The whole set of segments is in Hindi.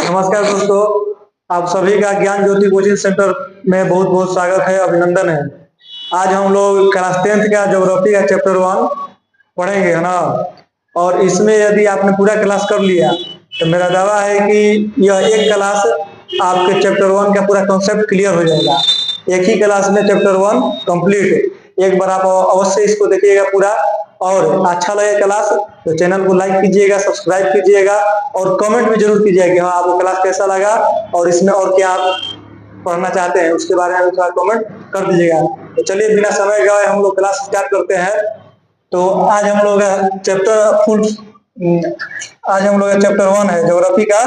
नमस्कार दोस्तों, आप सभी का ज्ञान ज्योति कोचिंग सेंटर में बहुत बहुत स्वागत है, अभिनंदन है। आज हम लोग क्लास 10th का ज्योग्राफी का चैप्टर 1 पढ़ेंगे, है ना। और इसमें यदि आपने पूरा क्लास कर लिया तो मेरा दावा है कि यह एक क्लास आपके चैप्टर 1 का पूरा कॉन्सेप्ट क्लियर हो जाएगा। एक ही क्लास में चैप्टर 1 कंप्लीट। एक बार आप अवश्य इसको देखिएगा पूरा, और अच्छा लगे क्लास तो चैनल को लाइक कीजिएगा, सब्सक्राइब कीजिएगा और कमेंट भी जरूर कीजिएगा कि हाँ आपको क्लास कैसा लगा और इसमें और क्या आप पढ़ना चाहते हैं उसके बारे में थोड़ा कमेंट कर दीजिएगा। तो चलिए बिना समय गवाए हम लोग क्लास स्टार्ट करते हैं। तो आज हम लोग चैप्टर 1 है ज्योग्राफी का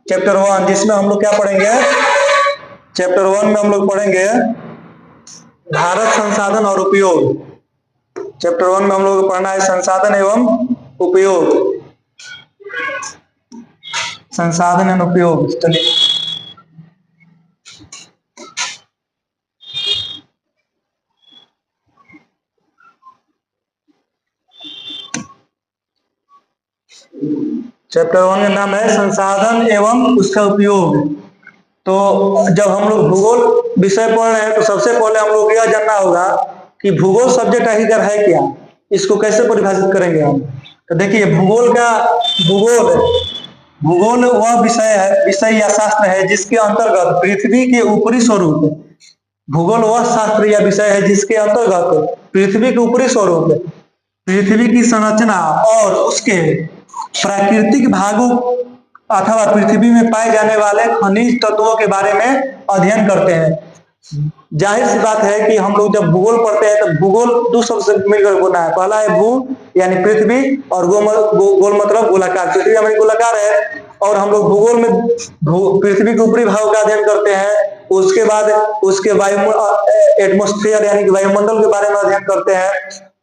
चैप्टर 1, जिसमें हम लोग क्या पढ़ेंगे। चैप्टर 1 में हम लोग पढ़ेंगे भारत संसाधन और उपयोग। चैप्टर 1 में हम लोग को पढ़ना है संसाधन एवं उपयोग। संसाधन एवं उपयोग। चलिए चैप्टर 1 का नाम है संसाधन एवं उसका उपयोग। तो जब हम लोग भूगोल विषय पढ़ रहे हैं तो सबसे पहले हम लोग यह जानना होगा कि भूगोल सब्जेक्ट आखिर है क्या, इसको कैसे परिभाषित करेंगे हम। तो देखिए भूगोल वह विषय या शास्त्र है जिसके अंतर्गत पृथ्वी के ऊपरी स्वरूप। भूगोल वह शास्त्र या विषय है जिसके अंतर्गत पृथ्वी के ऊपरी स्वरूप, पृथ्वी की संरचना और उसके प्राकृतिक भागों अथवा पृथ्वी में पाए जाने वाले खनिज तत्वों के बारे में अध्ययन करते हैं। जाहिर सी बात है कि हम लोग जब भूगोल पढ़ते हैं तो भूगोल दो शब्द से मिलकर बोलना है। पहला है भू यानी पृथ्वी और गोल मतलब गोलाकार। पृथ्वी हमारी गोलाकार है और हम लोग भूगोल में पृथ्वी के ऊपरी भाग का अध्ययन करते हैं। उसके बाद उसके एटमॉस्फेयर यानी वायुमंडल के बारे में अध्ययन करते हैं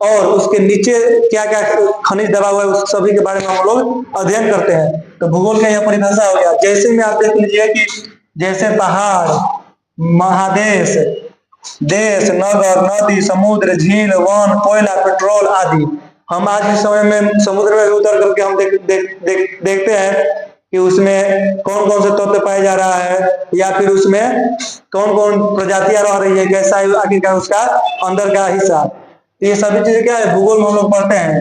और उसके नीचे क्या क्या खनिज दबा हुआ है उस सभी के बारे में हम लोग अध्ययन करते हैं। तो भूगोल का यह परिभाषा हो गया। जैसे में आप देख लीजिए कि जैसे पहाड़, महादेश, देश, नगर, नदी, समुद्र, झील, वन, कोयला, पेट्रोल आदि। हम आज के समय में समुद्र में उतर करके हम देखते हैं कि उसमें कौन कौन से तत्व पाए जा रहा है या फिर उसमें कौन कौन प्रजातियां रह रही है, कैसा है आखिरकार उसका अंदर का हिस्सा। ये सभी चीजें क्या है भूगोल में हम लोग पढ़ते हैं।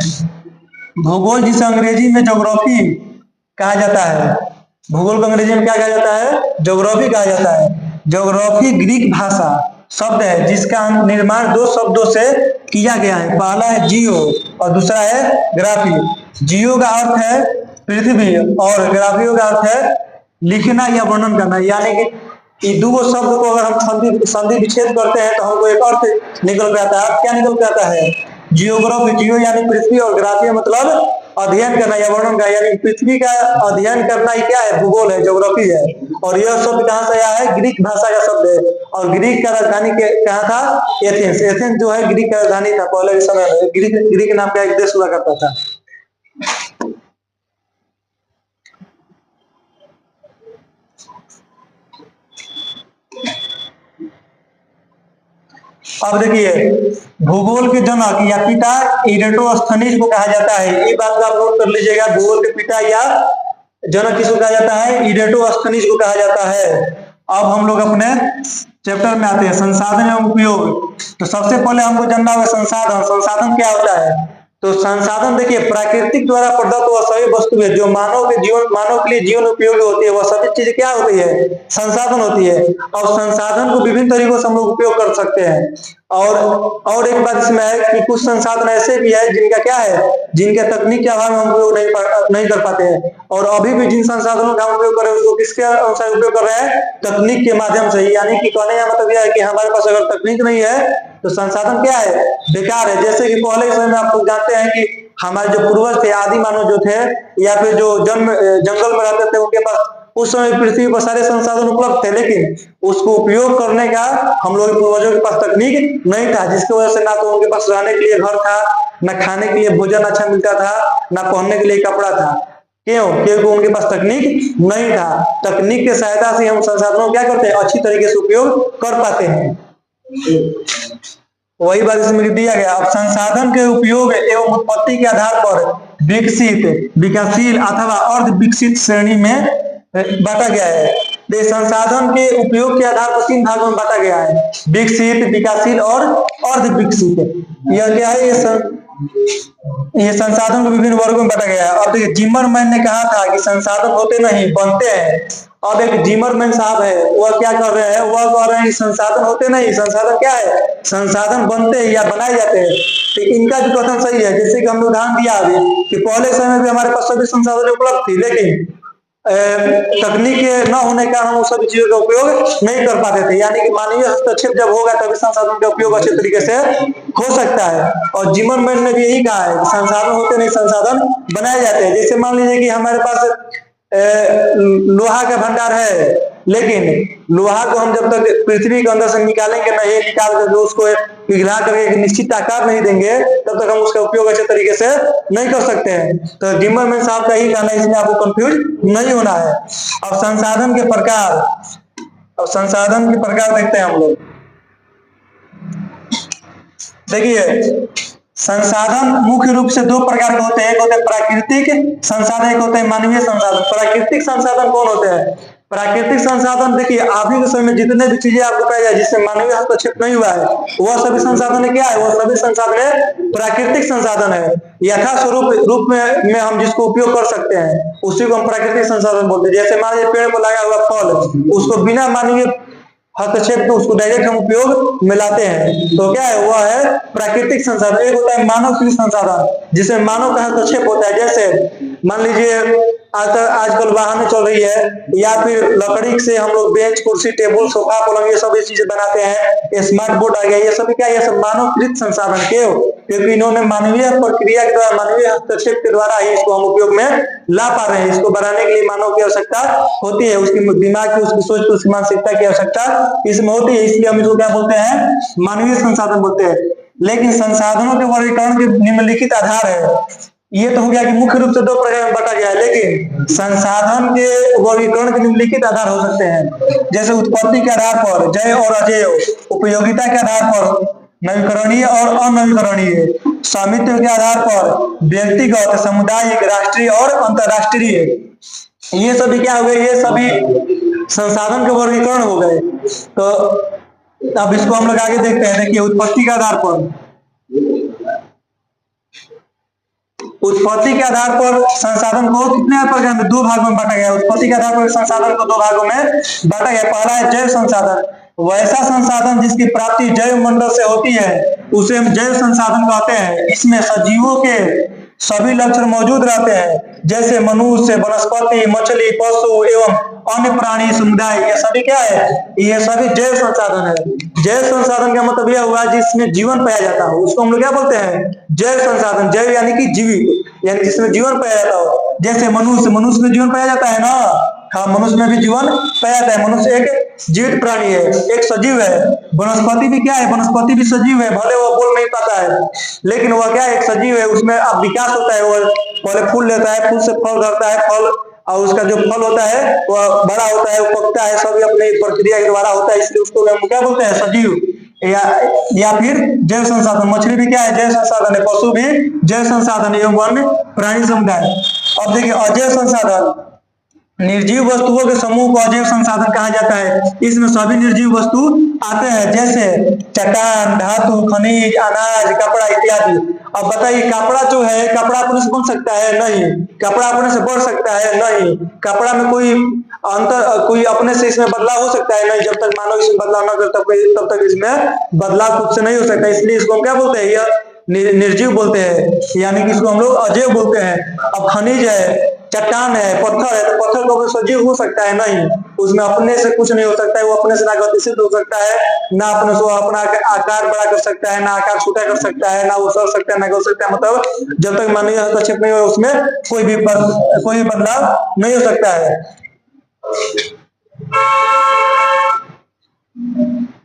भूगोल जिसे अंग्रेजी में ज्योग्राफी कहा जाता है। भूगोल को अंग्रेजी में क्या कहा जाता है? ज्योग्राफी कहा जाता है। ज्योग्राफी ग्रीक भाषा शब्द है जिसका निर्माण दो शब्दों से किया गया है। पहला है जियो और दूसरा है ग्राफी। जियो का अर्थ है पृथ्वी और ग्राफियो का अर्थ है लिखना या वर्णन करना। यानी कि दो शब्द को अगर हम संधि विच्छेद करते हैं तो हमको एक अर्थ निकल के आता है। क्या निकल के आता है? जियोग्राफी। जियो यानी पृथ्वी और ग्राफी मतलब अध्ययन करना या वर्णन करना, यानी पृथ्वी का अध्ययन करना ही क्या है? भूगोल है, ज्योग्राफी है। और यह शब्द कहाँ से आया है? ग्रीक भाषा का शब्द है। और ग्रीक का राजधानी कहाँ था? एथेंस। एथेंस जो है ग्रीक का राजधानी था पहले के समय में। ग्रीक नाम का एक देश हुआ करता था। अब देखिए भूगोल के जनक या पिता इरेटोस्थनीज को कहा जाता है। ये बात को आप नोट कर लीजिएगा। भूगोल के पिता या जनक किसको कहा जाता है? इरेटोस्थनीज को कहा जाता है। अब हम लोग अपने चैप्टर में आते हैं संसाधन एवं उपयोग। तो सबसे पहले हमको जानना होगा संसाधन। संसाधन क्या होता है? तो संसाधन देखिए प्राकृतिक द्वारा प्रदत्त वह सभी वस्तु है जो मानव के लिए जीवन उपयोगी होती है। वह सभी चीजें क्या होती है? संसाधन होती है। और संसाधन को विभिन्न तरीकों से हम लोग उपयोग कर सकते हैं। और एक बात इसमें है कि कुछ संसाधन ऐसे भी है जिनका क्या है, जिनके तकनीक के अभाव में हम उपयोग नहीं कर पाते हैं। और अभी भी जिन संसाधनों का उपयोग कर रहे हैं उसको किसके अनुसार उपयोग कर रहे हैं? तकनीक के माध्यम से। यानी कि कहने का मतलब यह है कि हमारे पास अगर तकनीक नहीं है तो संसाधन क्या है? बेकार है। जैसे कि पहले के समय में आप लोग जानते हैं कि हमारे जो पूर्वज थे, आदि मानव जो थे या फिर जो जंगल में रहते थे, उनके पास उस समय पृथ्वी पर सारे संसाधन उपलब्ध थे, लेकिन उसको उपयोग करने का हम लोग पूर्वजों के पास तकनीक नहीं था, जिसकी वजह से ना तो उनके पास रहने के लिए घर था, ना खाने के लिए भोजन अच्छा मिलता था, ना पहनने के लिए कपड़ा था। क्यों? क्योंकि उनके पास तकनीक नहीं था। तकनीक की सहायता से हम संसाधनों क्या करते हैं? अच्छी तरीके से उपयोग कर पाते हैं। वही बात इसमें दिया गया। अब संसाधन के उपयोग एवं उत्पत्ति के आधार पर विकसित, विकासशील अथवा अर्ध विकसित श्रेणी में बांटा गया है। देश संसाधन के उपयोग के आधार पर 3 भागों में बांटा गया है, विकसित, विकासशील और अर्ध विकसित। यह क्या है, ये संसाधन को विभिन्न वर्गों में बांटा गया है। अब देखिए, जिमरमैन ने कहा था कि संसाधन होते नहीं बनते हैं। अब एक जिमरमैन साहब है, वह क्या कर रहे हैं, वह कह रहे हैं कि संसाधन होते नहीं, संसाधन क्या है, संसाधन बनते हैं या बनाए जाते हैं। तो इनका भी कथन सही है। जैसे कि हमने उदाहरण दिया अभी कि पहले समय में हमारे पास सभी संसाधन उपलब्ध थी, लेकिन तकनीक न होने का हम उस सभी चीजों का उपयोग नहीं कर पाते थे। यानी कि मानवीय हस्तक्षेप जब होगा तभी संसाधन का उपयोग अच्छे तरीके से हो सकता है। और जिमरमैन ने भी यही कहा है कि संसाधन होते नहीं, संसाधन बनाए जाते हैं। जैसे मान लीजिए कि हमारे पास लोहा का भंडार है, लेकिन लोहा को हम जब तक पृथ्वी के अंदर से निकालेंगे नहीं, निकाल करके उसको पिघला करके एक निश्चित आकार नहीं देंगे, तब तक हम उसका उपयोग अच्छे तरीके से नहीं कर सकते हैं। तो जिमरमैन साहब का ही कहना है, इसमें आपको कंफ्यूज नहीं होना है। अब संसाधन के प्रकार, देखते हैं हम लोग। देखिए, संसाधन मुख्य रूप से 2 प्रकार के होते हैं। एक होते हैं प्राकृतिक संसाधन, एक होते हैं मानवीय संसाधन। प्राकृतिक संसाधन कौन होते हैं? प्राकृतिक संसाधन, देखिए अभी के समय में जितने भी चीजें आपको पाई जाए जिससे मानवीय हस्तक्षेप नहीं हुआ है, वह सभी संसाधन क्या है, वह सभी संसाधन प्राकृतिक संसाधन है। यथास्वरूप रूप में हम जिसको उपयोग कर सकते हैं उसी को हम प्राकृतिक संसाधन बोलते हैं। जैसे मान लीजिए पेड़ पर लगा हुआ फल, उसको बिना मानवीय हस्तक्षेप के उसको डायरेक्ट हम उपयोग में लाते हैं, तो क्या है, वह है प्राकृतिक संसाधन। एक होता है मानव कृत संसाधन, जिसमें मानव का हस्तक्षेप होता है। जैसे मान लीजिए आजकल वाहन चल रही है, या फिर लकड़ी से हम लोग बेंच, कुर्सी, टेबल, सोफा, पलंग ये सभी चीजें बनाते हैं। स्मार्ट बोर्ड आ गया, ये सभी क्या है, ये सब मानव कृत संसाधन क्यों, क्योंकि इन्होंने मानवीय प्रक्रिया के द्वारा, मानवीय हस्तक्षेप के द्वारा ही इसको हम उपयोग में ला पा रहे हैं। इसको बनाने के लिए मानव की आवश्यकता होती है, उसकी दिमाग की, उसकी सोच की, उसकी मानसिकता की आवश्यकता इसमें होती है। इसलिए हम इसको क्या बोलते हैं, मानवीय संसाधन बोलते हैं। लेकिन संसाधनों के वर्गीकरण के निम्नलिखित आधार है। ये तो हो गया कि मुख्य रूप से 2 प्रकार में बांटा गया है, लेकिन संसाधन के वर्गीकरण के निम्नलिखित आधार हो सकते हैं। जैसे उत्पत्ति के आधार पर जैव और अजैव, उपयोगिता के आधार पर नवीकरणीय और अनवीकरणीय, स्वामित्व के आधार पर व्यक्तिगत, सामुदायिक, राष्ट्रीय और अंतरराष्ट्रीय। ये सभी क्या हो गए, ये सभी संसाधन के वर्गीकरण हो गए। तो अब इसको हम लोग आगे देखते हैं। देखिए, उत्पत्ति के आधार पर, उत्पत्ति के आधार पर संसाधन को कितने प्रकार में, 2 भागों में बांटा गया है। उत्पत्ति के आधार पर संसाधन को 2 भागों में बांटा गया। पहला है जैव संसाधन, वैसा संसाधन जिसकी प्राप्ति जैव मंडल से होती है उसे हम जैव संसाधन कहते हैं। इसमें सजीवों के सभी लक्षण मौजूद रहते हैं, जैसे मनुष्य, वनस्पति, मछली, पशु एवं अन्य प्राणी समुदाय, ये सभी क्या है, ये सभी जैव संसाधन है। जैव संसाधन का मतलब यह हुआ जिसमें जीवन पाया जाता हो, उसको हम लोग क्या बोलते हैं, जैव संसाधन। जैव यानी कि जीवित, यानी जिसमें जीवन पाया जाता हो। जैसे मनुष्य में जीवन पाया जाता है ना, हाँ, मनुष्य में भी जीवन पाया जाता है। मनुष्य एक जीवित प्राणी है, एक सजीव है। वनस्पति भी क्या है, वनस्पति भी सजीव है, भले वह बोल नहीं पाता है, लेकिन वह क्या है, एक सजीव है। उसमें अब विकास होता है, वह पहले फूल लेता है, फूल से फल धरता है, फल, और उसका जो फल होता है वह बड़ा होता है, वो पकता है, सभी अपनी प्रक्रिया के द्वारा होता है। इसलिए उसको हम क्या बोलते हैं, सजीव या फिर जैव संसाधन। मछली भी क्या है, जैव संसाधन है। पशु भी जैव संसाधन एवं वन्य प्राणी समुदाय। अब देखिए, अजैव संसाधन, निर्जीव वस्तुओं के समूह को अजैव संसाधन कहा जाता है। इसमें सभी निर्जीव वस्तु आते हैं, जैसे चट्टान, धातु, खनिज, अनाज, कपड़ा इत्यादि। अब बताइए, कपड़ा जो है, कपड़ा अपने से बन सकता है? नहीं। कपड़ा अपने से बढ़ सकता है? नहीं। कपड़ा में कोई अपने से इसमें बदलाव हो सकता है? नहीं। जब तक मानव इसमें बदलाव न करे तब तक इसमें बदलाव खुद से नहीं हो सकता। इसलिए इसको हम क्या बोलते हैं, यह निर्जीव बोलते हैं, यानी कि इसको हम लोग अजैव बोलते हैं। अब खनिज है, चट्टान है, पत्थर है, तो पत्थर को सजीव हो सकता है? नहीं। उसमें अपने से कुछ नहीं हो सकता है, वो अपने से ना गतिशील हो सकता है, ना अपने से अपना आकार बड़ा कर सकता है, ना आकार छोटा कर सकता है, ना वो सड़ सकता है, ना गल सकता है। मतलब जब तक मानवीय हस्तक्षेप नहीं हो उसमें कोई भी बदलाव नहीं हो सकता है।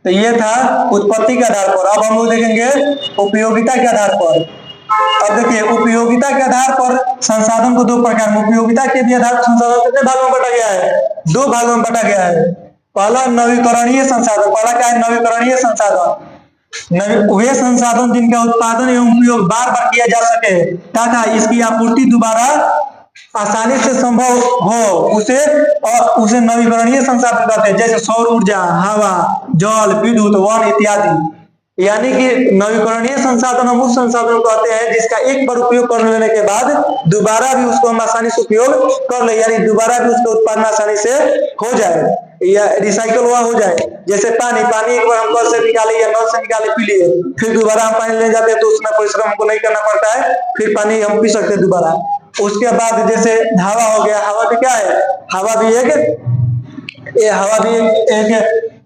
तो ये था उत्पत्ति के आधार पर। अब हम लोग देखेंगे उपयोगिता के आधार पर। अब देखिए, उपयोगिता के आधार पर संसाधन को 2 प्रकार में, उपयोगिता के भी आधार पर संसाधन कितने भागों में बांटा गया है, 2 भागों में बांटा गया है। पहला नवीकरणीय संसाधन। पहला क्या है, नवीकरणीय संसाधन। वे संसाधन जिनका उत्पादन एवं उपयोग बार बार किया जा सके तथा इसकी आपूर्ति दोबारा आसानी से संभव हो उसे नवीकरणीय संसाधन कहते हैं, जैसे सौर ऊर्जा, हवा, जल, विद्युत, वन इत्यादि। यानी कि नवीकरणीय संसाधन हम उस संसाधन को कहते हैं जिसका एक बार उपयोग कर लेने के बाद दोबारा भी उसको हम आसानी से उपयोग कर ले, यानी दोबारा भी उसका उत्पादन आसानी से हो जाए या रिसाइकल हुआ हो जाए। जैसे पानी एक बार हम कल से निकाले या नल से निकाले पी लिए, फिर दोबारा हम पानी ले जाते हैं तो उसमें परिश्रम हमको नहीं करना पड़ता है, फिर पानी हम पी सकते हैं दोबारा। उसके बाद जैसे हवा हो गया, हवा भी क्या है, हवा भी एक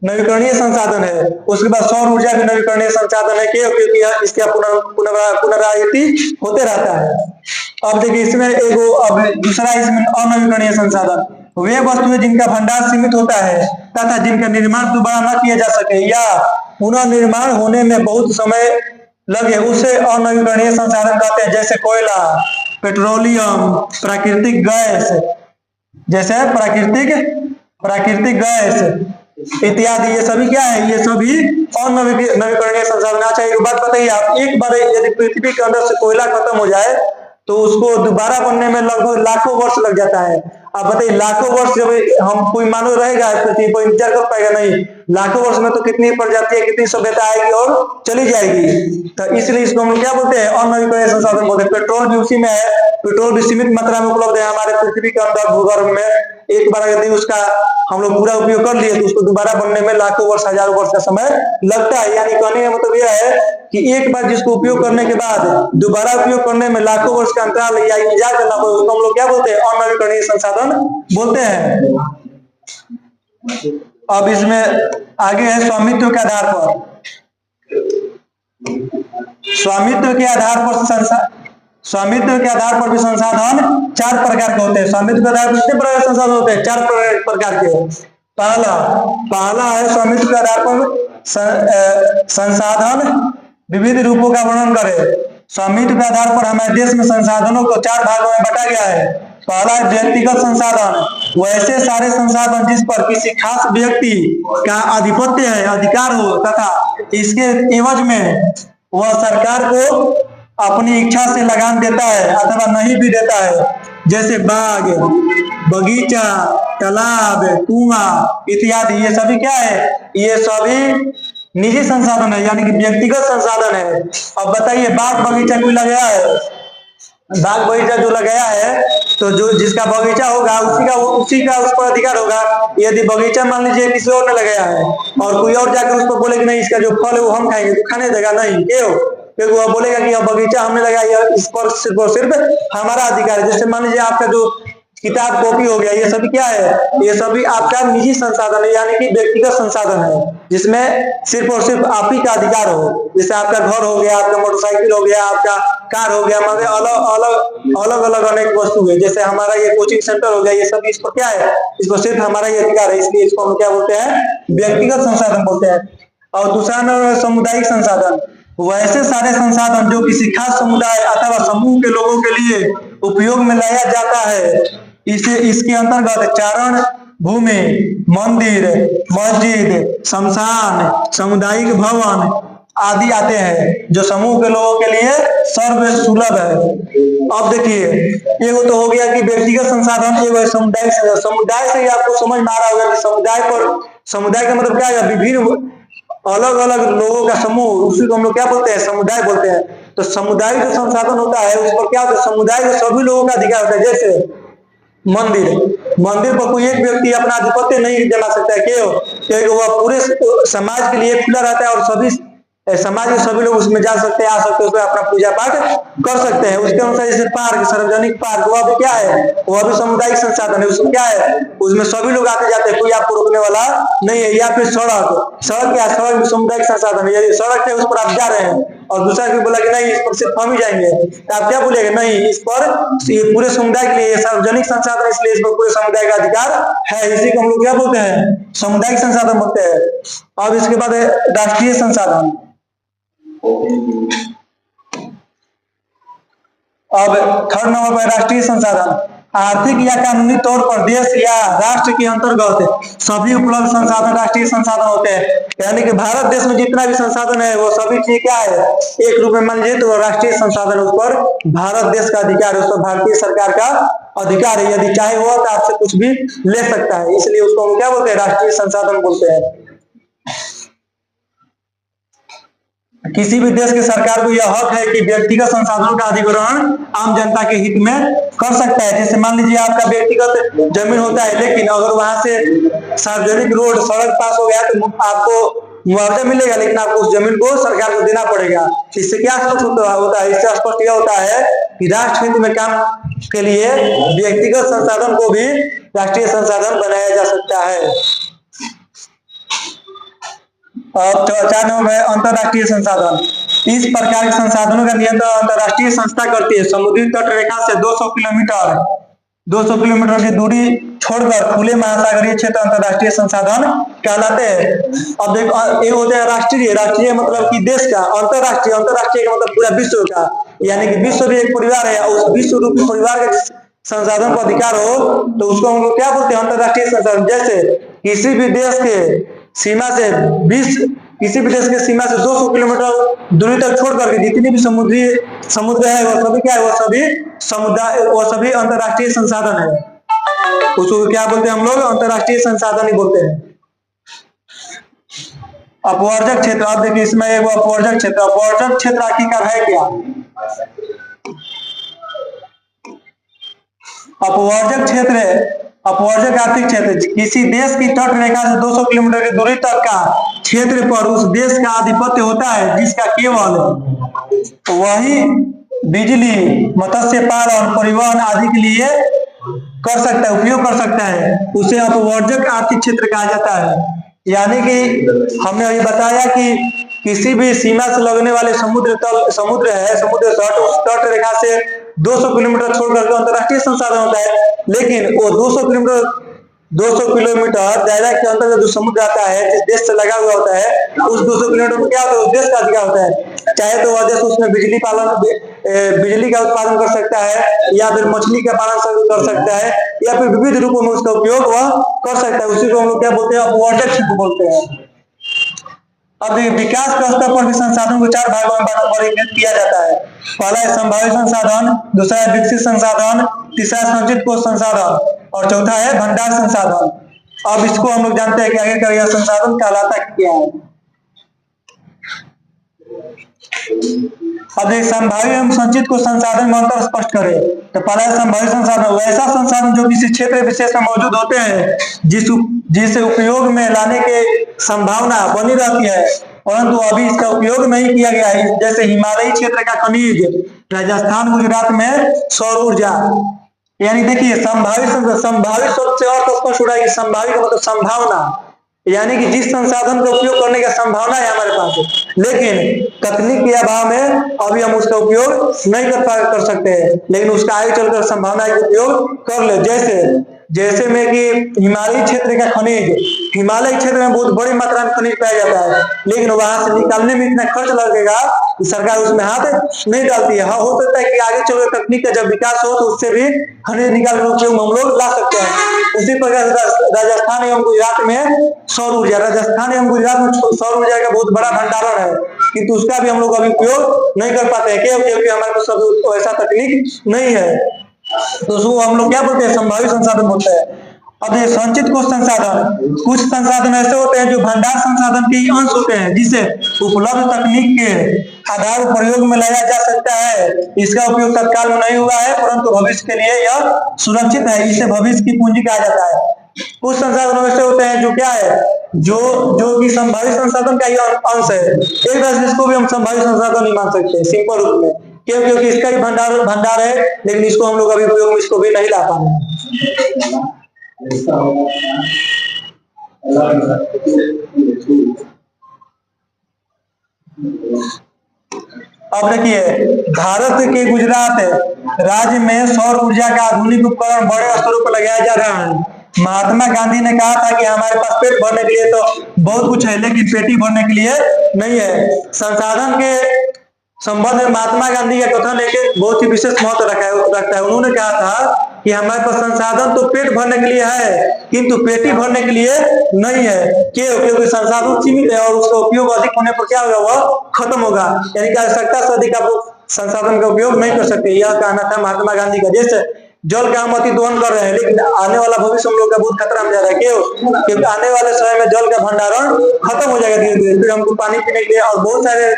नवीकरणीय संसाधन है। उसके बाद सौर ऊर्जा भी नवीकरणीय संसाधन है, क्योंकि इसका पुनरावृत्ति होते रहता है। अब देखिए इसमें अब दूसरा इसमें अनवीकरणीय संसाधन, वे वस्तुएं जिनका भंडार सीमित होता है तथा जिनका निर्माण दोबारा न किया जा सके या पुनर्निर्माण होने में बहुत समय लगे, उसे अनवीकरणीय संसाधन कहते हैं। जैसे कोयला, पेट्रोलियम, प्राकृतिक गैस, जैसे प्राकृतिक गैस इत्यादि, ये सभी क्या है, ये सभी अनवीकरणीय संसाधन। अच्छा एक बात बताइए आप, एक बार यदि पृथ्वी के अंदर से कोयला खत्म हो जाए तो उसको दोबारा बनने में लगभग लाखों वर्ष लग जाता है। आप बताइए लाखों वर्ष जब हम कोई मानव रहेगा पृथ्वी पर, इंतजार कर पाएगा नहीं। लाखों वर्ष में तो कितनी प्रजाति है, कितनी सभ्यता आएगी और चली जाएगी। तो इसलिए इसको हम क्या बोलते हैं, अनवीकरणीय संसाधन बोलते हैं। पेट्रोल भी उसी में है, पेट्रोल भी सीमित मात्रा में उपलब्ध है हमारे पृथ्वी के अंदर भूगर्भ में। एक बार यदि उसका हम लोग पूरा उपयोग कर लिए तो उसको दोबारा बनने में लाखों वर्ष, हजारों वर्ष का समय लगता है। यानी कहने का मतलब यह है कि एक बार जिसको उपयोग करने के बाद दोबारा उपयोग करने में लाखों वर्ष का अंतराल या इंतजार करना पड़े, उसको हम लोग क्या बोलते हैं, अनवीकरणीय संसाधन बोलते हैं। अब इसमें आगे है स्वामित्व के आधार पर। स्वामित्व के आधार पर भी संसाधन 4 प्रकार के होते हैं। स्वामित्व के आधार पर कितने प्रकार के संसाधन होते हैं, 4 प्रकार के। पहला है स्वामित्व के आधार पर संसाधन विविध रूपों का वर्णन करें। स्वामित्व के आधार पर हमारे देश में संसाधनों को 4 भागों में बांटा गया है। पहला है व्यक्तिगत संसाधन, वैसे सारे संसाधन जिस पर किसी खास व्यक्ति का आधिपत्य है, अधिकार हो तथा इसके एवज में वह सरकार को अपनी इच्छा से लगान देता है अथवा नहीं भी देता है। जैसे बाग, बगीचा, तालाब, कुआं इत्यादि, ये सभी क्या है, ये सभी निजी संसाधन है, यानी कि व्यक्तिगत संसाधन है। अब बताइए बाग बगीचा क्यों लगाया है, बाग बगीचा जो लगाया है तो जो जिसका बगीचा होगा उसी का उस पर अधिकार होगा। यदि बगीचा मान लीजिए किसी और ने लगाया है और कोई और जाकर उसको बोले कि नहीं इसका जो फल है वो हम खाएंगे, तो खाने देगा नहीं, क्यों? क्योंकि वह बोलेगा कि यह बगीचा हमने लगाया, इस पर सिर्फ और सिर्फ हमारा अधिकार है। जैसे मान लीजिए आपका जो किताब कॉपी हो गया, ये सभी क्या है, ये सभी आपका निजी संसाधन है, यानी कि व्यक्तिगत संसाधन है, जिसमें सिर्फ और सिर्फ आप ही का अधिकार हो। जैसे आपका घर हो गया, आपका मोटरसाइकिल हो गया, आपका कार हो गया, मतलब अलग अलग अनेक वस्तु है। जैसे हमारा ये कोचिंग सेंटर हो गया, ये सब इस पर क्या है, इस पर सिर्फ हमारा ही अधिकार है, इसलिए इसको हम क्या बोलते हैं, व्यक्तिगत संसाधन बोलते हैं। और दूसरा नंबर है सामुदायिक संसाधन, वैसे सारे संसाधन जो किसी खास समुदाय अथवा समूह के लोगों के लिए उपयोग में लाया जाता है, इसके अंतर्गत चारण भूमि, मंदिर, मस्जिद, शमशान, सामुदायिक भवन आदि आते हैं, जो समूह के लोगों के लिए सर्व सुलभ है। अब देखिए एगो तो हो गया कि व्यक्तिगत संसाधन, एगो सामुदायिक संसाधन। समुदाय से ही आपको समझ में आ रहा होगा कि समुदाय का मतलब क्या है, विभिन्न अलग अलग लोगों का समूह, उसी को हम लोग क्या बोलते हैं, समुदाय बोलते हैं। तो सामुदायिक जो संसाधन होता है उस पर क्या होता है, समुदाय के सभी लोगों का अधिकार होता है। जैसे मंदिर पर कोई एक व्यक्ति अपना आधिपत्य नहीं जमा सकता है, क्यों? क्योंकि वह पूरे समाज के लिए खुला रहता है और सभी समाज के सभी लोग उसमें जा सकते हैं, आ सकते हैं, उसमें अपना पूजा पाठ कर सकते हैं। उसके अनुसार जैसे पार्क, सार्वजनिक पार्क, वह भी क्या है, वह भी सामुदायिक संसाधन है। उसमें क्या है, उसमें सभी लोग आते जाते हैं, कोई आपको रोकने वाला नहीं है। या फिर सड़क क्या है, सड़क भी सामुदायिक संसाधन है। यदि सड़क है उस पर आप जा रहे हैं और दूसरा भी बोला कि नहीं इस पर सिर्फ हम ही जाएंगे, तो आप क्या बोलेंगे, नहीं इस पर ये पूरे समुदाय के लिए सार्वजनिक संसाधन, इसलिए इस पर पूरे समुदाय का अधिकार है। इसी को हम लोग क्या बोलते हैं, सामुदायिक संसाधन बोलते हैं। अब इसके बाद है राष्ट्रीय संसाधन। अब 3rd नंबर पर राष्ट्रीय संसाधन। आर्थिक या कानूनी तौर पर देश या राष्ट्र के अंतर्गत सभी उपलब्ध संसाधन राष्ट्रीय संसाधन होते हैं। यानी कि भारत देश में जितना भी संसाधन है वो सभी चीज क्या है, एक रूप में मान लीजिए तो राष्ट्रीय संसाधन, उस पर भारत देश का अधिकार है, उस पर भारतीय सरकार का अधिकार है। यदि चाहे वो तो आपसे कुछ भी ले सकता है, इसलिए उसको हम क्या बोलते हैं, राष्ट्रीय संसाधन बोलते हैं। किसी भी देश की सरकार को यह हक है कि व्यक्तिगत संसाधनों का अधिग्रहण आम जनता के हित में कर सकता है। जैसे मान लीजिए आपका व्यक्तिगत जमीन होता है, लेकिन अगर वहां से सार्वजनिक रोड सड़क पास हो गया तो आपको मुआवजा मिलेगा, लेकिन आपको उस जमीन को सरकार को देना पड़ेगा। इससे क्या स्पष्ट होता है, इससे स्पष्ट यह होता है कि राष्ट्र हित में काम के लिए व्यक्तिगत संसाधन को भी राष्ट्रीय संसाधन बनाया जा सकता है। और 4 नंबर है अंतरराष्ट्रीय संसाधन। इस प्रकार के संसाधनों का नियंत्रण अंतरराष्ट्रीय संस्था करती है। समुद्री तट रेखा से 200 किलोमीटर की दूरी छोड़कर खुले महासागरीय क्षेत्र अंतरराष्ट्रीय संसाधन कहलाते हैं। अब देखो, ये होते हैं राष्ट्रीय मतलब कि देश का, अंतरराष्ट्रीय का मतलब पूरा विश्व का, यानी कि विश्व भी एक परिवार है, उस विश्व रूपी परिवार के संसाधन पर अधिकार हो तो उसको हम लोग क्या बोलते हैं, अंतरराष्ट्रीय संसाधन। जैसे किसी भी देश के सीमा से 200 किलोमीटर दूरी तक छोड़ करके जितनी भी समुद्र है वो सभी क्या है, वो सभी अंतरराष्ट्रीय संसाधन है। उसको क्या बोलते हैं हम लोग, अंतरराष्ट्रीय संसाधन ही बोलते हैं। अपवर्जक क्षेत्र, आप देखिए इसमें एक अपवर्जक क्षेत्र आखिरकार है क्या। अपवर्जक आर्थिक क्षेत्र किसी देश की तट रेखा से 200 किलोमीटर की दूरी तक का क्षेत्र पर उस देश का आधिपत्य होता है, जिसका केवल वही बिजली, मत्स्य पालन, परिवहन आदि के लिए उपयोग कर सकता है, उसे अपवर्जक आर्थिक क्षेत्र कहा जाता है। यानी कि हमने अभी बताया कि किसी भी सीमा से लगने वाले समुद्र तट, उस तट रेखा से 200 किलोमीटर छोड़कर के अंतरराष्ट्रीय संसाधन होता है। लेकिन वो 200 किलोमीटर दायरा के अंतर्गत जो समुद्र आता है, जिस देश से लगा हुआ होता है, उस 200 किलोमीटर में क्या होता है, उस देश का अधिकार होता है। चाहे तो वह देश उसमें बिजली का उत्पादन कर सकता है, या फिर मछली का पालन कर सकता है, या फिर विविध रूपों में उसका उपयोग वह कर सकता है। उसी को हम लोग क्या बोलते हैं, अपवर्जक क्षेत्र बोलते हैं। अब विकास के स्तर पर भी संसाधन को 4 भागों में वर्गीकृत किया जाता है। पहला है संभावित संसाधन, दूसरा है विकसित संसाधन, तीसरा संचित कोष संसाधन और चौथा है भंडार संसाधन। अब इसको हम लोग जानते हैं कि आगे का यह संसाधन कहलाता क्या है। अब एक संभावित एवं संचित को संसाधन में अंतर स्पष्ट करें तो पहला है संभावित संसाधन, वैसा संसाधन जो किसी क्षेत्र विशेष में मौजूद होते हैं, जिसे उपयोग में लाने की संभावना बनी रहती है, परंतु अभी इसका उपयोग नहीं किया गया है। जैसे हिमालयी क्षेत्र का खनिज, राजस्थान गुजरात में सौर ऊर्जा। यानी देखिए संभावित शब्द से अर्थ स्पष्ट हो रहा है कि संभावित का मतलब संभावना, यानी कि जिस संसाधन का उपयोग करने की संभावना है हमारे पास, लेकिन तकनीक के अभाव में अभी हम उसका उपयोग नहीं कर सकते हैं, लेकिन उसका आगे चलकर संभावना का उपयोग कर ले। जैसे में कि हिमालयी क्षेत्र का खनिज, हिमालय क्षेत्र में बहुत बड़ी मात्रा में खनिज पाया जाता है, लेकिन वहां से निकालने में इतना खर्च लगेगा कि सरकार उसमें हाथ नहीं डालती है। हाँ, हो सकता है कि आगे चलकर तकनीक का जब विकास हो तो उससे भी खनिज निकालने का उपयोग हम लोग ला सकते हैं। उसी प्रकार राजस्थान एवं गुजरात में सौर ऊर्जा, राजस्थान एवं गुजरात में सौर ऊर्जा का बहुत बड़ा भंडारण है, किंतु उसका भी हम लोग अभी उपयोग नहीं कर पाते हैं, क्योंकि हमारे पास ऐसा तकनीक नहीं है। तो उसको हम लोग क्या बोलते हैं, संभावित संसाधन बोलते हैं। अब ये संचित कोष संसाधन, कुछ संसाधन ऐसे होते हैं जो भंडार संसाधन के अंश होते हैं, जिसे उपलब्ध तकनीक के आधार पर प्रयोग में लाया जा सकता है। इसका उपयोग तत्काल में नहीं हुआ है, परंतु भविष्य के लिए यह सुरक्षित है, इसे भविष्य की पूंजी कहा जाता है। कुछ संसाधन ऐसे होते हैं जो क्या है, जो कि संभावित संसाधन का ही अंश है। एक तरह से इसको भी हम संभावित संसाधन नहीं मान सकते सिंपल रूप में, क्योंकि इसका ही भंडार है, लेकिन इसको हम लोग अभी उपयोग में इसको भी नहीं ला पाए। अब देखिए, भारत के गुजरात राज्य में सौर ऊर्जा का आधुनिक उपकरण बड़े स्तरों पर लगाया जा रहा है। महात्मा गांधी ने कहा था कि हमारे पास पेट भरने के लिए तो बहुत कुछ है, लेकिन पेटी भरने के लिए नहीं है। संसाधन के संबंध में महात्मा गांधी का कथन एक बहुत ही विशेष महत्व रखता है। उन्होंने कहा था कि हमारे पास संसाधन तो पेट भरने के लिए है, किंतु पेटी भरने के लिए नहीं है। क्यों? क्योंकि संसाधन सीमित है और उसका उपयोग अधिक होने पर क्या होगा, वह खत्म होगा। यानी कि आवश्यकता से अधिक आप संसाधन का उपयोग नहीं कर सकते। यह कहना था महात्मा गांधी का। जैसे जल का हम अति दोहन कर रहे हैं, लेकिन आने वाला भविष्य हम लोग का बहुत खतरा में जा रहा है। क्यों? क्योंकि आने वाले समय में जल का भंडारण खत्म हो जाएगा धीरे धीरे, फिर हमको पानी पीने के लिए, और बहुत सारे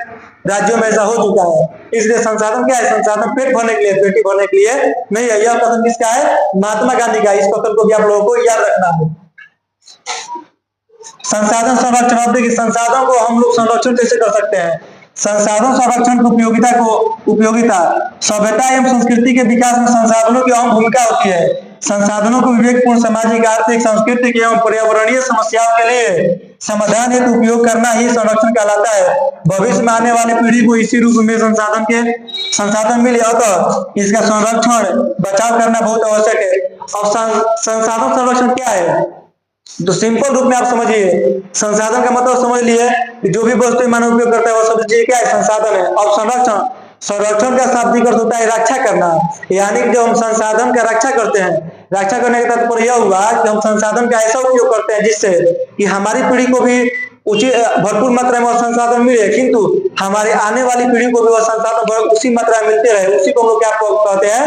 राज्यों में ऐसा हो चुका है। इसलिए संसाधन क्या है? संसाधन पेट भरने के लिए, पेटी भरने के लिए नहीं है। यह कथन किसका है? महात्मा गांधी का। इस कथन को भी आप लोगों को याद रखना है। संसाधन संरक्षण, अब देखिए संसाधन को हम लोग संरक्षण कैसे कर सकते हैं। संसाधन संरक्षण की उपयोगिता सभ्यता एवं संस्कृति के विकास में संसाधनों की अहम भूमिका होती है। संसाधनों को विवेकपूर्ण सामाजिक, आर्थिक, सांस्कृतिक एवं पर्यावरणीय समस्याओं के लिए समाधान हेतु उपयोग करना ही संरक्षण कहलाता है। भविष्य में आने वाली पीढ़ी को इसी रूप में संसाधन मिले, अतः इसका संरक्षण बचाव करना बहुत आवश्यक है। अब संसाधन संरक्षण क्या है, तो सिंपल रूप में आप समझिए। संसाधन का मतलब समझ लिए कि जो भी वस्तु मानव उपयोग करता है वह सब चीज क्या है? संसाधन है। अब संरक्षण का शाब्दिक अर्थ होता है रक्षा करना। यानी कि जब हम संसाधन का रक्षा करते हैं, रक्षा करने का तात्पर्य यह हुआ कि हम संसाधन का ऐसा उपयोग करते हैं जिससे कि हमारी पीढ़ी को भी उचित भरपूर मात्रा में संसाधन मिले, किंतु हमारे आने वाली पीढ़ी को भी वह संसाधन उसी मात्रा में मिलते रहे। उसी को हम लोग क्या कहते हैं?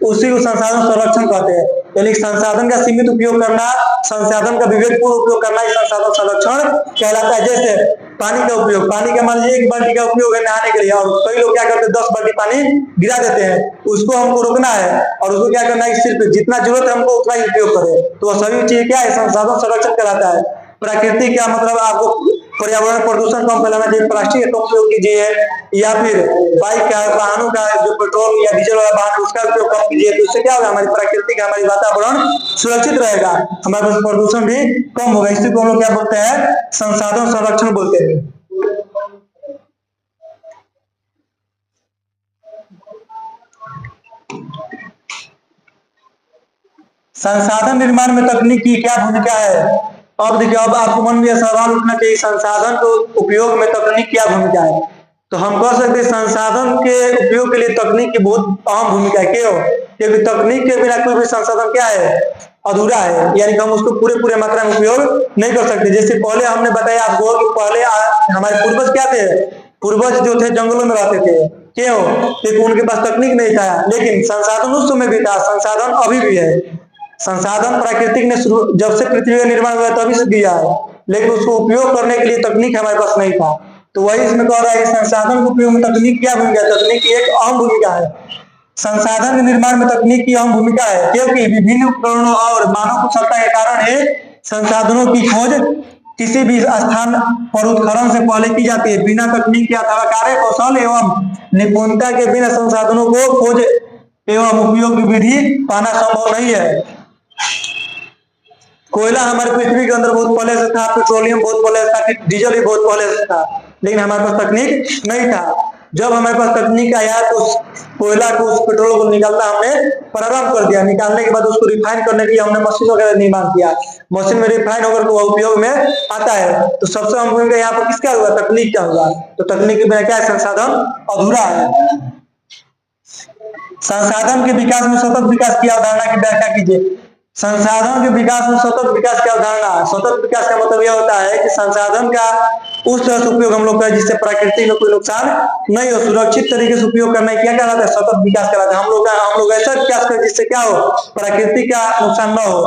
उसी को संसाधन संरक्षण कहते हैं। यानी संसाधन का सीमित उपयोग करना, संसाधन का विवेकपूर्ण उपयोग करना, इस संसाधन संरक्षण कहलाता है। जैसे पानी का उपयोग, पानी का मान लीजिए एक बाल्टी का उपयोग है नहाने के लिए, और कई लोग क्या करते हैं 10 बाल्टी पानी गिरा देते हैं। उसको हमको रोकना है और उसको क्या करना है, सिर्फ जितना जरूरत है हमको उतना ही उपयोग करें। तो वह सभी चीज क्या है? संसाधन संरक्षण कहलाता है। प्राकृतिक का मतलब आपको पर्यावरण प्रदूषण कम फैलाना चाहिए, प्लास्टिक का उपयोग कीजिए, या फिर बाइक का, वाहनों का जो पेट्रोल या डीजल वाला वाहन उसका उपयोग कम कीजिए। तो इससे क्या होगा? हमारी प्राकृतिक, हमारी वातावरण सुरक्षित रहेगा, हमारे पास प्रदूषण भी कम होगा। इसी को हम लोग क्या बोलते हैं? संसाधन संरक्षण बोलते हैं। संसाधन निर्माण में तकनीक की क्या भूमिका है? अब देखिए, अब आपको मन में सवाल उठना चाहिए, संसाधन को उपयोग में तकनीक क्या भूमिका है? तो हम कह सकते हैं संसाधन के उपयोग के लिए तकनीक की बहुत अहम भूमिका है। क्यों? क्योंकि तकनीक के बिना कोई भी संसाधन क्या है? अधूरा है। यानी कि हम उसको पूरे मात्रा में उपयोग नहीं कर सकते। जैसे पहले हमने बताया आपको कि पहले हमारे पूर्वज क्या थे? पूर्वज जो थे जंगलों में रहते थे। क्यों? क्योंकि उनके पास तकनीक नहीं था, लेकिन संसाधन उस समय भी था, संसाधन अभी भी है। संसाधन प्राकृतिक ने जब से पृथ्वी का निर्माण हुआ तभी से दिया है, लेकिन उसको उपयोग करने के लिए तकनीक हमारे पास नहीं था। तो वही इसमें कह रहा है संसाधन के उपयोग में तकनीक क्या भूमिका है? तकनीक की एक अहम भूमिका है। संसाधन के निर्माण में तकनीक की अहम भूमिका है, क्योंकि विभिन्न उपकरणों और मानव कुशलता के कारण ही संसाधनों की खोज किसी भी स्थान पर उत्खनन से पहले की जाती है। बिना तकनीक के अथवा कार्य कौशल एवं निपुणता के बिना संसाधनों को खोज एवं उपयोग की विधि पाना संभव नहीं है। कोयला हमारे पृथ्वी के अंदर बहुत पहले से था, पेट्रोलियम बहुत पहले से था, डीजल भी बहुत पहले से था, लेकिन हमारे पास तकनीक नहीं था। जब हमारे पास तकनीक आया तो उस कोयला को, उस पेट्रोल को निकालना हमने प्रारंभ कर दिया। निकालने के बाद उसको रिफाइन करने के लिए हमने मशीन वगैरह निर्माण किया। मशीन में रिफाइन होकर वो उपयोग में आता है। तो सबसे अहम भूमिका यहाँ पर किसका हुआ? तकनीक का हुआ। तो तकनीक के बिना क्या है? संसाधन अधूरा है। संसाधन के विकास में सतत विकास की अवधारणा की व्याख्या कीजिए। संसाधन के विकास में सतत विकास की अवधारणा, सतत विकास का मतलब यह होता है कि संसाधन का उस तरह से उपयोग हम लोग करें जिससे प्रकृति में कोई नुकसान नहीं हो, सुरक्षित तरीके से उपयोग करना क्या कहलाता है? सतत विकास कहलाता है। हम लोग ऐसा विकास करें जिससे क्या हो? प्रकृति का नुकसान न हो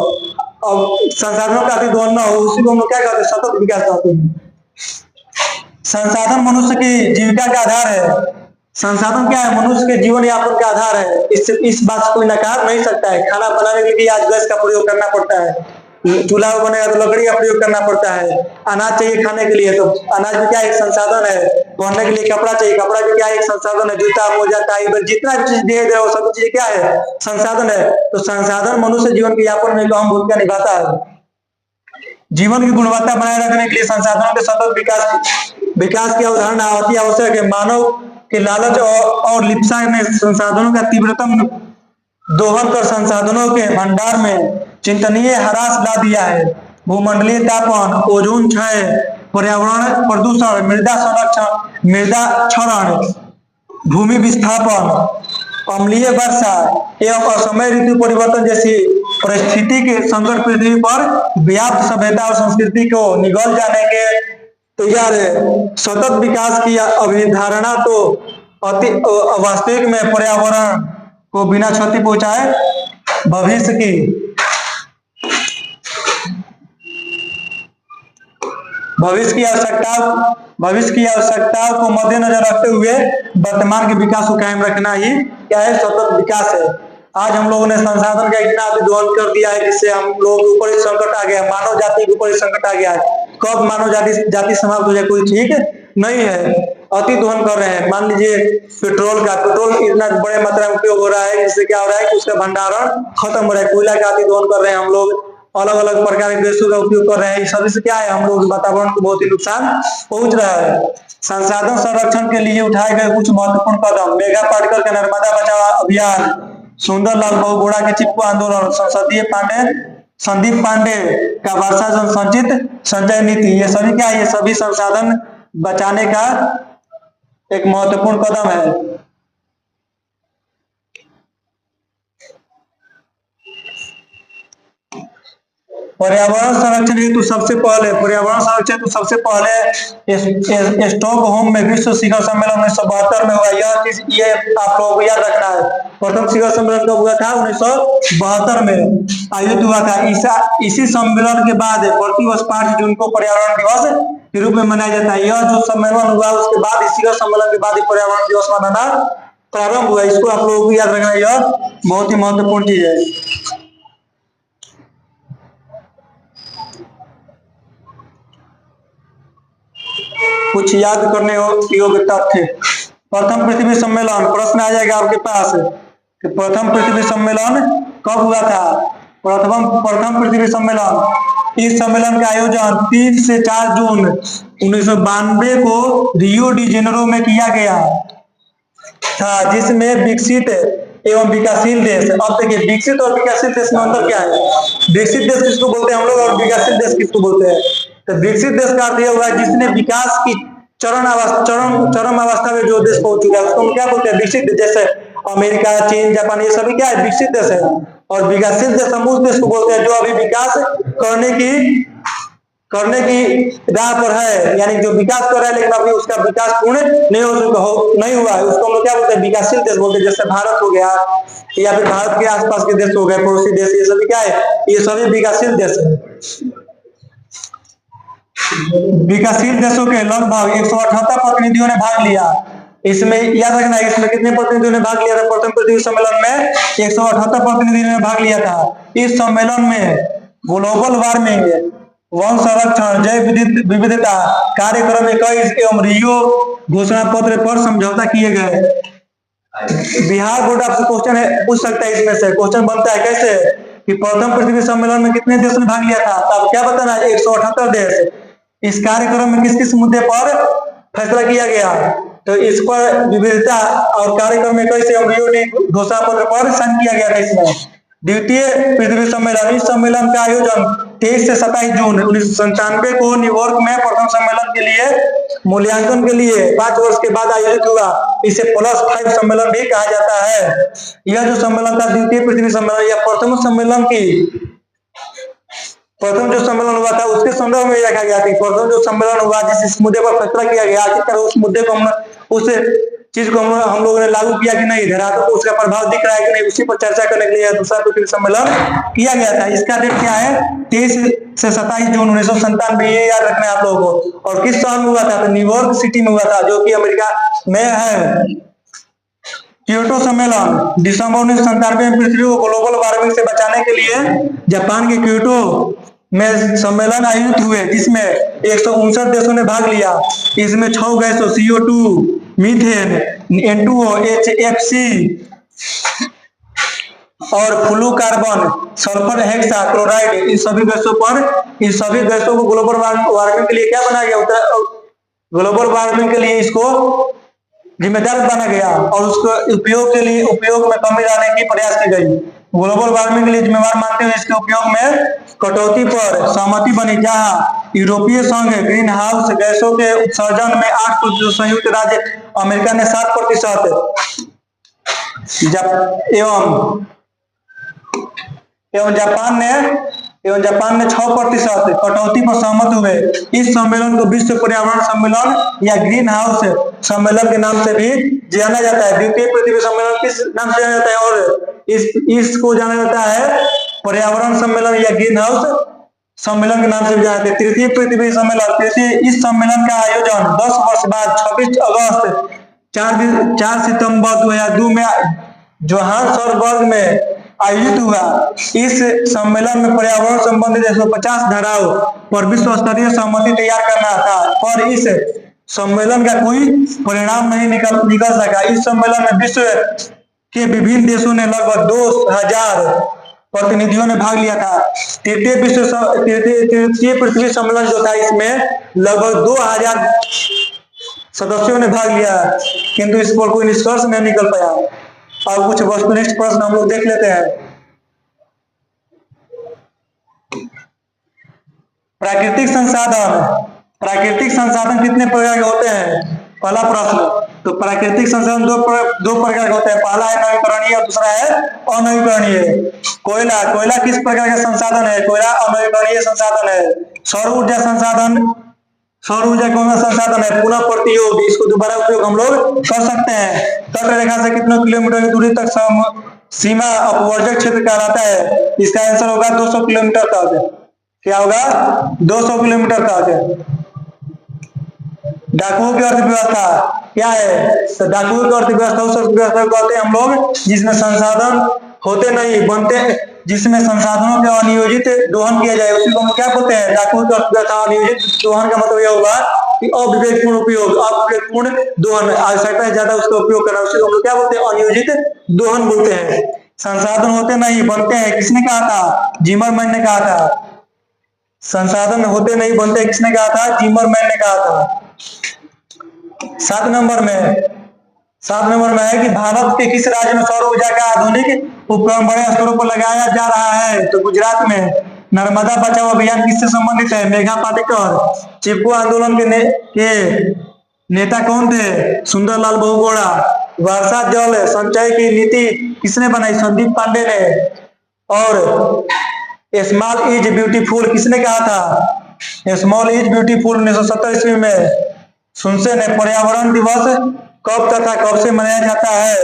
और संसाधनों का अतिदोहन न हो, उसी को हम लोग क्या कहते हैं? सतत विकास कहते हैं। संसाधन मनुष्य की जीविका का आधार है। संसाधन क्या है? मनुष्य के जीवन यापन का आधार है। इस बात से कोई नकार नहीं सकता है। खाना बनाने के लिए आज गैस का प्रयोग करना पड़ता है, चूल्हा बनेगा तो लकड़ी का प्रयोग करना पड़ता है। अनाज चाहिए खाने के लिए तो अनाज भी क्या एक संसाधन है। पहनने के लिए कपड़ा चाहिए, कपड़ा भी क्या एक संसाधन है। जूता, मोजा, टाई, जितना भी चीज दिए गए वो सब चीज क्या है? संसाधन है। तो संसाधन मनुष्य जीवन के यापन में अहम भूमिका निभाता है। जीवन की गुणवत्ता बनाए रखने के लिए संसाधनों के सतत विकास की अवधारणा अति आवश्यक है। मानव के लालच और लिप्सा ने संसाधनों का तीव्रतम दोहन कर संसाधनों के भंडार में चिंतनीय ह्रास ला दिया है। भूमंडलीय तापन, ओजोन क्षय, पर्यावरण प्रदूषण, मृदा क्षरण, भूमि विस्थापन, अम्लीय वर्षा एवं असमय ऋतु परिवर्तन जैसी परिस्थिति के संकट पृथ्वी पर व्याप्त सभ्यता और संस्कृति को निगल जाने के तैयार है। सतत विकास की अभिधारणा तो अति वास्तविक में पर्यावरण को बिना क्षति पहुंचाए भविष्य की आवश्यकताओं को मद्देनजर रखते हुए वर्तमान के विकास को कायम रखना ही क्या है, सतत विकास है। आज हम लोगों ने संसाधन का इतना दोहन कर दिया है जिससे हम लोग ऊपर संकट आ गया, मानव जाति के ऊपर संकट आ गया है। कब मानव जाति समाप्त हो जाए कोई ठीक नहीं है। अति दोहन कर रहे हैं। मान लीजिए पेट्रोल इतना बड़े मात्रा में उपयोग हो रहा है जिससे क्या हो रहा है कि उसका भंडारण खत्म हो रहा है। कोयला का अति दोहन कर रहे हैं हम लोग, अलग अलग प्रकार के गैसों का उपयोग कर रहे हैं। इस सभी से क्या है, हम लोग वातावरण को बहुत ही नुकसान पहुंच रहा है। संसाधन संरक्षण के लिए उठाए गए कुछ महत्वपूर्ण कदम: मेगा पार्टिकल का नर्मदा बचाव अभियान, सुंदरलाल बहुगुणा के चिपको आंदोलन, संदीप पांडे का वर्षा जल संचित संचय नीति, ये सभी क्या है, ये सभी संसाधन बचाने का एक महत्वपूर्ण कदम है। पर्यावरण संरक्षण हेतु सबसे पहले स्टॉकहोम में विश्व शिखर सम्मेलन 1972 में हुआ। ये आप लोगों को याद रखना है। प्रथम शिखर सम्मेलन कब हुआ था? 1972 में आयोजित हुआ था। इसी सम्मेलन के बाद प्रतिवर्ष 5 जून को पर्यावरण दिवस के रूप में मनाया जाता है। यह जो सम्मेलन हुआ उसके बाद, इस शिखर सम्मेलन के बाद पर्यावरण दिवस मनाना प्रारंभ हुआ। इसको आप लोगों को याद रखना, यह बहुत ही महत्वपूर्ण चीज है। कुछ याद करने योग्य तथ्य: प्रथम पृथ्वी सम्मेलन, प्रश्न आ जाएगा आपके पास कि प्रथम पृथ्वी सम्मेलन कब हुआ था? प्रथम पृथ्वी सम्मेलन, इस सम्मेलन का आयोजन 3 से 4 जून 1992 को रियो डी जेनेरो में किया गया था, जिसमें विकसित एवं विकासशील देश। अब देखिए, विकसित और विकासशील देश में अंतर क्या है? विकसित देश किसको बोलते हैं हम लोग और विकासशील देश किसको बोलते हैं? तो विकसित देश का अर्थ यह हुआ जिसने विकास की चरम अवस्था में जो देश पहुंच चुका है उसको हम क्या बोलते हैं? विकसित देश। जैसे अमेरिका, चीन, जापान, ये सभी क्या है? विकसित देश है। और विकासशील देश हम उस देश को बोलते हैं जो अभी विकास करने की राह पर है, यानी जो विकास कर रहा है लेकिन अभी उसका विकास पूर्ण नहीं हुआ है, उसको हम लोग क्या बोलते हैं? विकासशील देश बोलते हैं। जैसे भारत हो गया या फिर भारत के आसपास के देश हो गए, पड़ोसी देश, ये सभी क्या है? ये सभी विकासशील देश है। विकासशील देशों के लगभग 178 प्रतिनिधियों ने भाग लिया। इसमें याद रखना, इसमें कितने प्रतिनिधियों ने भाग लिया था? प्रथम पृथ्वी सम्मेलन में 178 प्रतिनिधियों ने भाग लिया था। इस सम्मेलन में ग्लोबल वार्मिंग, वन संरक्षण, जैव विविधता कार्यक्रम 21 एवं रियो घोषणा पत्र पर समझौता किए गए। बिहार बोर्ड आपसे क्वेश्चन पूछ सकता है, इसमें से क्वेश्चन बनता है कैसे कि प्रथम पृथ्वी सम्मेलन में कितने देशों ने भाग लिया था? तब क्या बताना? 178 देश। इस कार्यक्रम में किस किस मुद्दे पर फैसला किया गया? तो इस पर विविधता और कार्यक्रम में कैसे रियो डी घोषणा पत्र पर साइन किया गया था। इसमें द्वितीय पृथ्वी सम्मेलन, इस सम्मेलन का आयोजन 23 से 27 जून 1997 को न्यूयॉर्क में प्रथम सम्मेलन के लिए मूल्यांकन के लिए 5 वर्ष के बाद आयोजित हुआ। इसे +5 सम्मेलन भी कहा जाता है। यह जो सम्मेलन था द्वितीय पृथ्वी सम्मेलन या प्रथम जो सम्मेलन हुआ था उसके संदर्भ में रखा गया था। प्रथम जो सम्मेलन हुआ जिस मुद्दे पर फैसला किया गया, आखिरकार उस मुद्दे को उस चीज को हम लोगों ने लागू किया कि नहीं, धरातल को उसका प्रभाव दिख रहा है कि नहीं, उसी पर चर्चा करने के लिए दूसरा पृथ्वी सम्मेलन किया गया था। इसका डेट क्या है? 23 से 27 जून 1997, ये याद रखना है आप लोगों को। और किस शहर में हुआ था? तो न्यूयॉर्क सिटी में हुआ था, जो कि अमेरिका में है। क्योटो सम्मेलन, दिसंबर 1997 में पृथ्वी को ग्लोबल वार्मिंग से बचाने के लिए जापान के क्योटो में सम्मेलन आयोजित हुए, जिसमें 159 देशों ने भाग लिया। इसमें 6 गैसों CO2, मीथेन, N2O, HFC और फ्लूरोकार्बन, सल्फर हेक्सा क्लोराइड, इन सभी गैसों को ग्लोबल वार्मिंग के लिए क्या बनाया गया? ग्लोबल वार्मिंग के लिए इसको जिम्मेदार बना गया और उसको उपयोग में कमी लाने की प्रयास की गई। ग्लोबल वार्मिंग के लिए जिम्मेवार मानते हुए इसके उपयोग में कटौती पर सहमति बनी, जहां यूरोपीय संघ ग्रीन हाउस गैसों के उत्सर्जन में 8%, संयुक्त राज्य अमेरिका ने 7%, एवं जापान ने 6% कटौती पर सहमत हुए। इस सम्मेलन को विश्व पर्यावरण सम्मेलन या ग्रीन हाउस सम्मेलन के नाम से भी जाना जाता है। द्वितीय पृथ्वी सम्मेलन किस नाम से जाना जाता है? और इसको जाना जाता है पर्यावरण सम्मेलन या ग्रीन हाउस सम्मेलन के नाम से भी जाना जाता है। तृतीय पृथ्वी सम्मेलन, इस सम्मेलन का आयोजन 10 वर्ष बाद 26 अगस्त 4 सितंबर 2002 में जोहान्सबर्ग में आयोजित हुआ। इस सम्मेलन में पर्यावरण संबंधी 150 धाराओं पर विश्व स्तरीय सहमति तैयार करना था, पर इस सम्मेलन का कोई परिणाम नहीं निकल सका। इस सम्मेलन में विश्व के विभिन्न देशों ने लगभग 2000 प्रतिनिधियों ने भाग लिया था। तृतीय पृथ्वी सम्मेलन जो था, इसमें लगभग 2000 सदस्यों ने भाग लिया, किंतु इस पर कोई निष्कर्ष नहीं निकल पाया। अब कुछ वस्तुनिष्ठ प्रश्न हम लोग देख लेते हैं। प्राकृतिक संसाधन कितने प्रकार के होते हैं? पहला प्रश्न, तो प्राकृतिक संसाधन दो प्रकार के होते हैं। पहला है नवीकरणीय और दूसरा है अनवीकरणीय। कोयला किस प्रकार का संसाधन है? कोयला अनवीकरणीय संसाधन है। सौर ऊर्जा कौन सा संसाधन है? पुनः प्रयोग, इसको दोबारा उपयोग हम लोग कर सकते हैं। तट रेखा से कितने किलोमीटर की दूरी तक सीमा अपवर्जक क्षेत्र कहलाता है? इसका आंसर होगा 200 किलोमीटर तक। क्या होगा? 200 किलोमीटर तक। डाकुओं की अर्थव्यवस्था क्या है? तो डाकुओं की अर्थव्यवस्था उस अर्थव्यवस्था को कहते हैं हम लोग जिसमें संसाधन होते नहीं बनते, जिसमें संसाधनों के अनियोजित दोहन किया जाए, उसी को हम क्या बोलते हैं? डाकुओं की अर्थव्यवस्था। अनियोजित दोहन का मतलब यह होगा कि अविवेकपूर्ण उपयोग, अविवेकपूर्ण दोहन, आवश्यकता से ज्यादा उसका उपयोग करना, उसी को हम लोग क्या बोलते हैं? अनियोजित दोहन बोलते हैं। संसाधन होते नहीं बनते हैं, किसने कहा था? जिमरमैन ने कहा था। संसाधन होते नहीं बनते, किसने कहा था? जिमरमैन ने कहा था। 7 नंबर में है कि भारत के किस राज्य में सौर ऊर्जा का आधुनिक उपकरण बड़े स्तरों पर लगाया जा रहा है? तो गुजरात में। नर्मदा बचाओ अभियान किससे संबंधित है? मेघा पाटेकर। चिपको आंदोलन के नेता कौन थे? सुंदरलाल बहुगुणा। वर्षा जल संचय की नीति किसने बनाई? संदीप पांडे ने। और स्मॉल इज ब्यूटीफुल किसने कहा था? स्मॉल इज ब्यूटीफुल 1970 ईस्वी में सुनसे ने। पर्यावरण दिवस कब तथा कब से मनाया जाता है?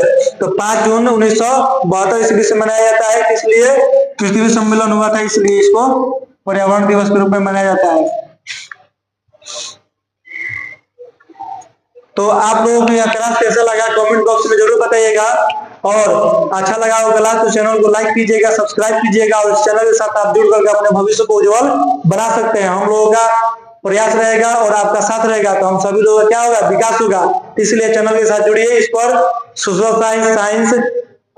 तो 5 जून 1972 ईस्वी से मनाया जाता है। इसलिए पृथ्वी सम्मेलन हुआ था, इसलिए इसको पर्यावरण दिवस के रूप में मनाया जाता है। तो आप लोगों को यह क्लास कैसा लगा कमेंट बॉक्स में जरूर बताइएगा, और अच्छा लगा हो क्लास तो चैनल को लाइक कीजिएगा, सब्सक्राइब कीजिएगा, और इस चैनल के साथ आप जुड़ करके अपने भविष्य को उज्जवल बना सकते हैं। हम लोगों का प्रयास रहेगा और आपका साथ रहेगा तो हम सभी लोगों का क्या होगा? विकास होगा। इसलिए चैनल के साथ जुड़िए। इस पर सोशल साइंस,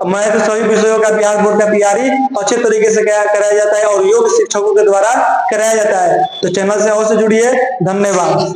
मैथ सभी विषयों का बिहार बोर्ड का तैयारी अच्छे तरीके से कराया जाता है और योग शिक्षकों के द्वारा कराया जाता है। तो चैनल से अवश्य जुड़िए। धन्यवाद।